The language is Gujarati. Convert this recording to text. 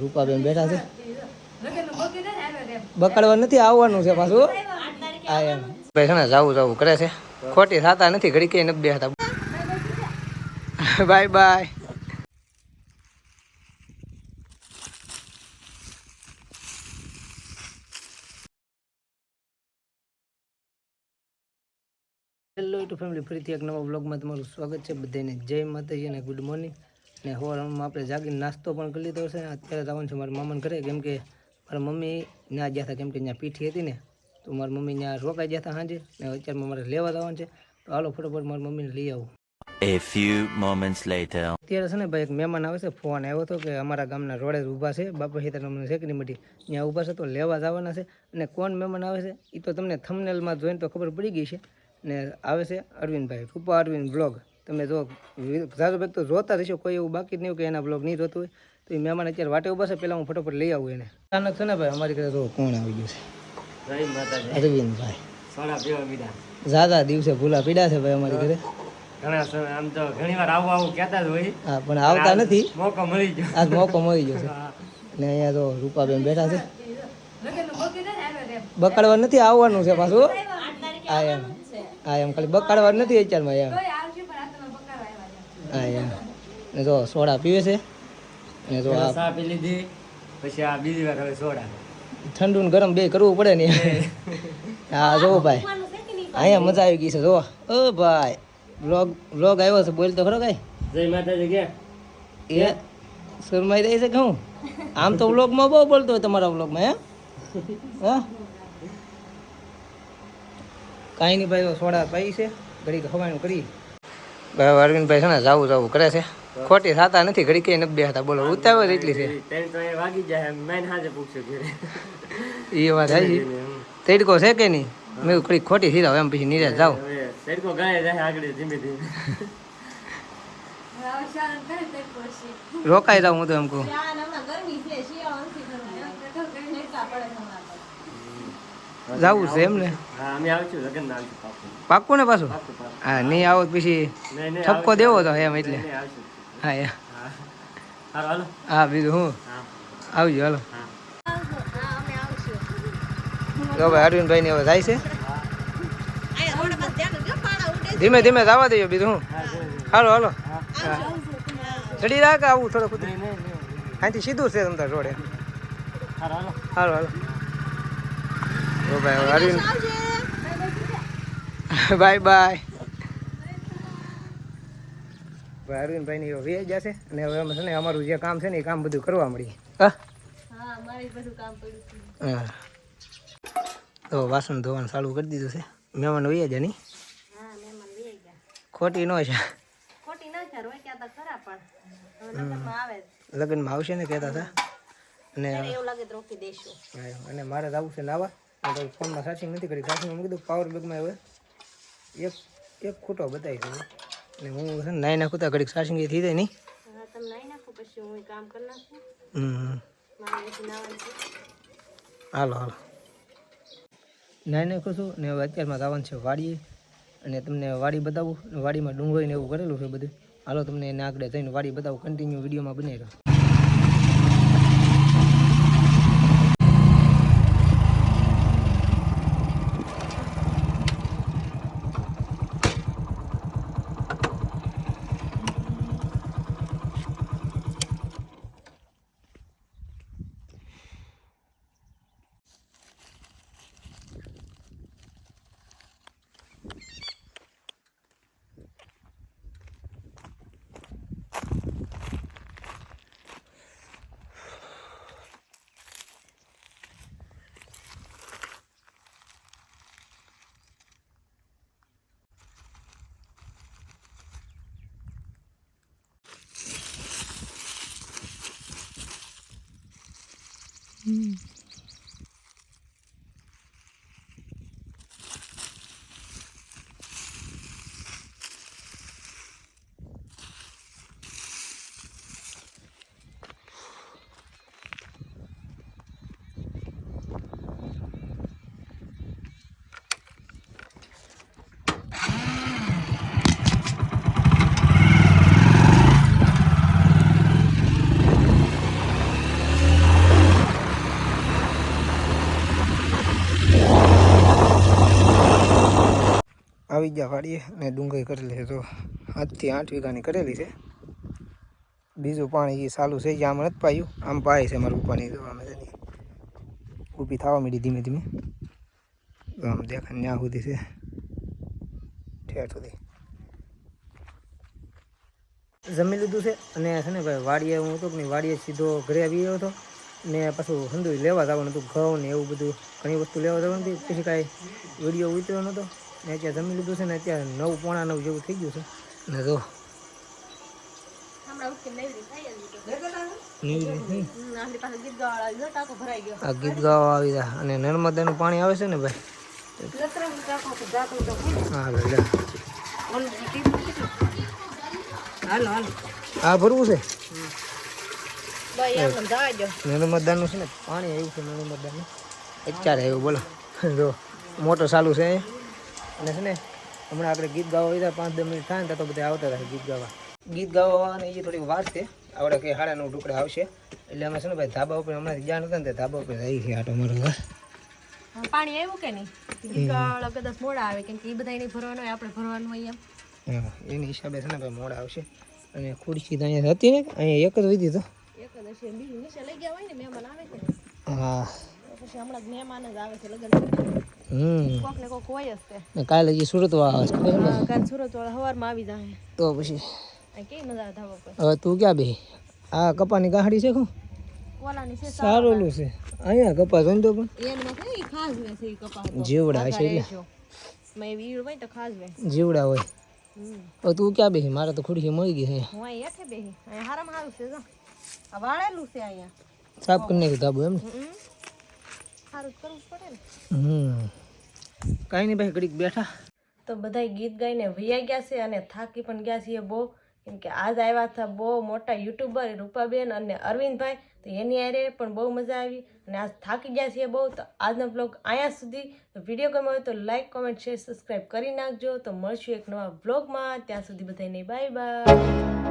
રૂપાબેન બેઠા છે, બકડવા નથી આવવાનું છે પાછું. આ એમ ભાઈ છે ને જાવું કરે છે, ખોટી થતા નથી, ઘડી કઈ નથી બેઠા. Bye bye. Hello YouTube family, ફરીથી એક નવા વ્લોગમાં તમારું સ્વાગત છે. બધાને જય માતાજી અને ગુડ મોર્નિંગ. ને સવારમાં આપણે જાગીને નાસ્તો પણ કરી લીધો છે. અત્યારે જવાનું છે મારા મામાને ઘરે, કેમ કે મારા મમ્મી ત્યાં ગયા હતા, કેમ કે ત્યાં પીઠી હતી ને, તો મારી મમ્મી ત્યાં રોકાઈ ગયા હતા સાંજે, ને અત્યારમાં મારે લેવા જવાનું છે. તો હાલો ફટાફટ મારી મમ્મીને લઈ આવું. A few moments later. અત્યારે છે ને ભાઈ એક મહેમાન આવે છે, ફોન આવ્યો હતો કે અમારા ગામના રોડે ઊભા છે, બાપા હિતરમને શેકની મટી ત્યાં ઊભા છે, તો લેવા જવાના છે. અને કોણ મહેમાન આવે છે એ તો તમને થંબનેલમાં જોઈને તો ખબર પડી ગઈ છે. ને આવે છે અરવિંદભાઈ, રૂપા અરવિંદ બ્લોગ. તમે જો ઝાઝો ભાઈ તો જોતા રહીશો, કોઈ એવું બાકી નહીં કે એના બ્લોગ નહીં જોતું હોય. તો એ મહેમાન અત્યારે વાટે ઊભા છે, પહેલાં હું ફટોફટ લઈ આવું એને. અચાનક છે ને ભાઈ અમારી ઘરે તો કોણ આવી ગયું છે, અરવિંદભાઈ. ઝાઝા દિવસે ભૂલા પીડા છે ભાઈ અમારી ઘરે. આમ તો ઘણી વાર આવું કહેતા જ હોય, હા પણ આવતા નથી. મોકો મળી ગયો, આજ મોકો મળી ગયો છે. ને અહીંયા તો રૂપાબેન બેઠા છે, બકડવા નથી આવવાનું છે પાછું. આ એમ ખાલી બકાડવા નથી અત્યારમાં એમ. હા એમ. ને જો સોડા પીવે છે, ને જો આ ચા પી લીધી, પછી આ બીજી વાર હવે સોડા. ઠંડુ ને ગરમ બે કરવું પડે ને. હા જો ભાઈ અહીંયા મજા આવી ગઈ છે. જો ઓ ભાઈ વ્લોગ આવ્યો છે, બોલ તો ખરો કઈ. જય માતાજી કે એ શરમાઈ રહી છે કે હું? આમ તો વ્લોગમાં બહુ બોલતો હોય તમારા વ્લોગમાં. હા કાંઈ નહીં ભાઈ, સોડા પાઈ છે, ઘડી ખવાનું કરી. ભાઈ અરવિંદભાઈ છે ને જાવું કરે છે, ખોટી થતા નથી, ઘડી કઈ નથી બેઠા. બોલો ઉતાવળ એટલી છે. વાગી જાય મેન હાજે પૂછ્યું એ વાત હાજી. તેડકો છે કે નહીં? મેં ઘડી ખોટી થઈ જાવ એમ, પછી નિરાશ જાવ. તેડકો ગાય જાય આગળ ધીમે ધીમે. રોકાઈ જાવ હું તો એમ કહું. જાવું છે એમ ને? અમે આવશું લગન ના આવશું પાક્કું ને પાછું? હા નહીં આવો પછી ઠપકો દેવો તો એમ એટલે. હા એ હા બીજું હું આવજો. હાલો તો ભાઈ અરવિંદભાઈ ને હવે જાય છે, ધીમે ધીમે જવા દઈએ. બીજું હું હાલો હાલો ચડી રાખ આવું થોડું ખુદ અહીંથી સીધું છે તમતાર રોડે. હાલો હાલો તો ભાઈ અરવિંદ બાય બાય. ભાઈ અરવિંદભાઈ ની વે જશે, અને હવે અમે છે ને અમારું જે કામ છે ને એ કામ બધું કરવા મળીએ. હા તો વાસણ ધોવાનું ચાલુ કરી દીધું છે. મહેમાન વૈયા જાય નહીં? ખોટી ન છે, લગ્નમાં આવશે ને કહેતા હતા. અને મારે જવું છે નાવા, ફોનમાં ચાર્જિંગ નથી કરી. ચાર્જિંગ મૂકી દઉં પાવર બેગમાં. હવે એક ખૂટો બતાવી છે, અને હું છે ને નાઈ નાખું તો ઘડીક ચાર્જિંગ થઈ જાય નહીં. હાલો હાલો નાઈ નાખું છું. ને હવે અત્યારમાં જવાનું છે વાડીએ, અને તમને વાડી બતાવું. વાડીમાં ડુંગળી ને એવું કરેલું છે બધું. હાલો તમને એને આગળ જઈને વાડી બતાવું. કન્ટિન્યુ વિડીયોમાં બની રહ્યો. આવી ગયા વાડીએ અને ડુંગળી કરેલી છે. તો 7 થી 8 વીઘાની કરેલી છે. બીજું પાણી એ ચાલુ છે, જે આમ નથી પાયું, આમ પાય છે મારા પપ્પાની. તો આમ ઊભી થવા માંડી ધીમે ધીમે. તો આમ દેખાય ત્યાં સુધી છે, ઠેર સુધી જમી લીધું છે. અને છે ને ભાઈ વાડીએ હું હતો કે નહીં, વાડીએ સીધો ઘરે આવી ગયો હતો ને પાછું હંધુય લેવા જવાનું હતું, ઘઉં ને એવું બધું ઘણી વસ્તુ લેવા જવાનું હતી. પછી કાંઈ વિડીયો ઉતર્યો નહોતો ને અત્યારે જમી લીધું છે ને અત્યારે 9 પોણા 9 જેવું થઈ ગયું છે. ને જો આ ગીત ગાવા આવી જાય અને નર્મદાનું પાણી આવે છે ને ભાઈ. હા ભરવું છે નર્મદાનું છે ને પાણી આવ્યું છે. નર્મદાનું અત્યારે આવ્યું, બોલો. જો મોટર ચાલુ છે અને છે ને હમણાં આપણે ગીત ગાવા આવી જાય 5-10 મિનિટ થાય ને તો બધા આવતા થાય ગીત ગાવા. ગીત ગાવાને એ થોડીક વાર છે, આપણે કંઈ 9:30 ટુકડા આવશે. એટલે અમે છે ને ભાઈ ધાબા ઉપર હમણાં જ્યાં નતા ને ધાબા ઉપર આવી છે આટો મારવા. પાણી આવ્યું કે નહીં? ગીતગાળા કદાચ મોડા આવે, કેમ કે એ બધા એને ભરવાનું હોય, આપણે ભરવાનું હોય એમ. હા, એની હિસાબે છે ને ભાઈ મોડા આવશે. અને ખુરશી તો અહીંયા હતી ને, અહીંયા એક જ વધી તો એક જ હશે, બીજું નીચે લઈ ગયા હોય ને મહેમાન આવે છે ને, હા. તો પછી હમણાં જ મહેમાન જ આવે છે લગ્ન. કોક ને કોક હોય જ તે. કાલે હજી સુરત વાળા આવે છે ખબર છે? કાલ સુરત વાળા સવારમાં આવી જાય. તો પછી કેવી મજા આવે ધાબા પર. હવે તું ક્યાં બે? આ કપાની ગાંઠડી છે શું? ઓલાની છે સારું છે અહીંયા કપા જોઈ તો પણ એનમાં છે ઈ ખાસ વે છે ઈ કપાસ તો. જીવડા છે એટલે મેં વીડ હોય તો ખાસ વે. જીવડા હોય. હવે તું ક્યાં બેસી? મારે તો ખુરશી મળી ગઈ છે. હું અહીં હેઠે બેહી. અહીંયા હારામાં હારું છે જો. આ વાળેલું છે અહીંયા. સાફ કરી નાખ્યું ધાબુ એમ ને? સારું જ કરવું જ પડે ને. કાંઈ નહીં ભાઈ, ઘડીક બેઠા. તો બધાય ગીત ગાઈને વૈયા ગયા છે અને થાકી પણ ગયા છીએ બહુ, કેમ કે આજ આવ્યા હતા બહુ મોટા યુટ્યુબર રૂપાબેન અને અરવિંદભાઈ. તો એની હારે પણ બહુ મજા આવી અને આજ થાકી ગયા છીએ બહુ. તો આજનો બ્લોગ અહીંયા સુધી. તો વિડીયો ગમ્યો હોય તો લાઈક, કોમેન્ટ, શેર, સબસ્ક્રાઈબ કરી નાખજો. તો મળશું એક નવા બ્લોગમાં. ત્યાં સુધી બધાને બાય બાય.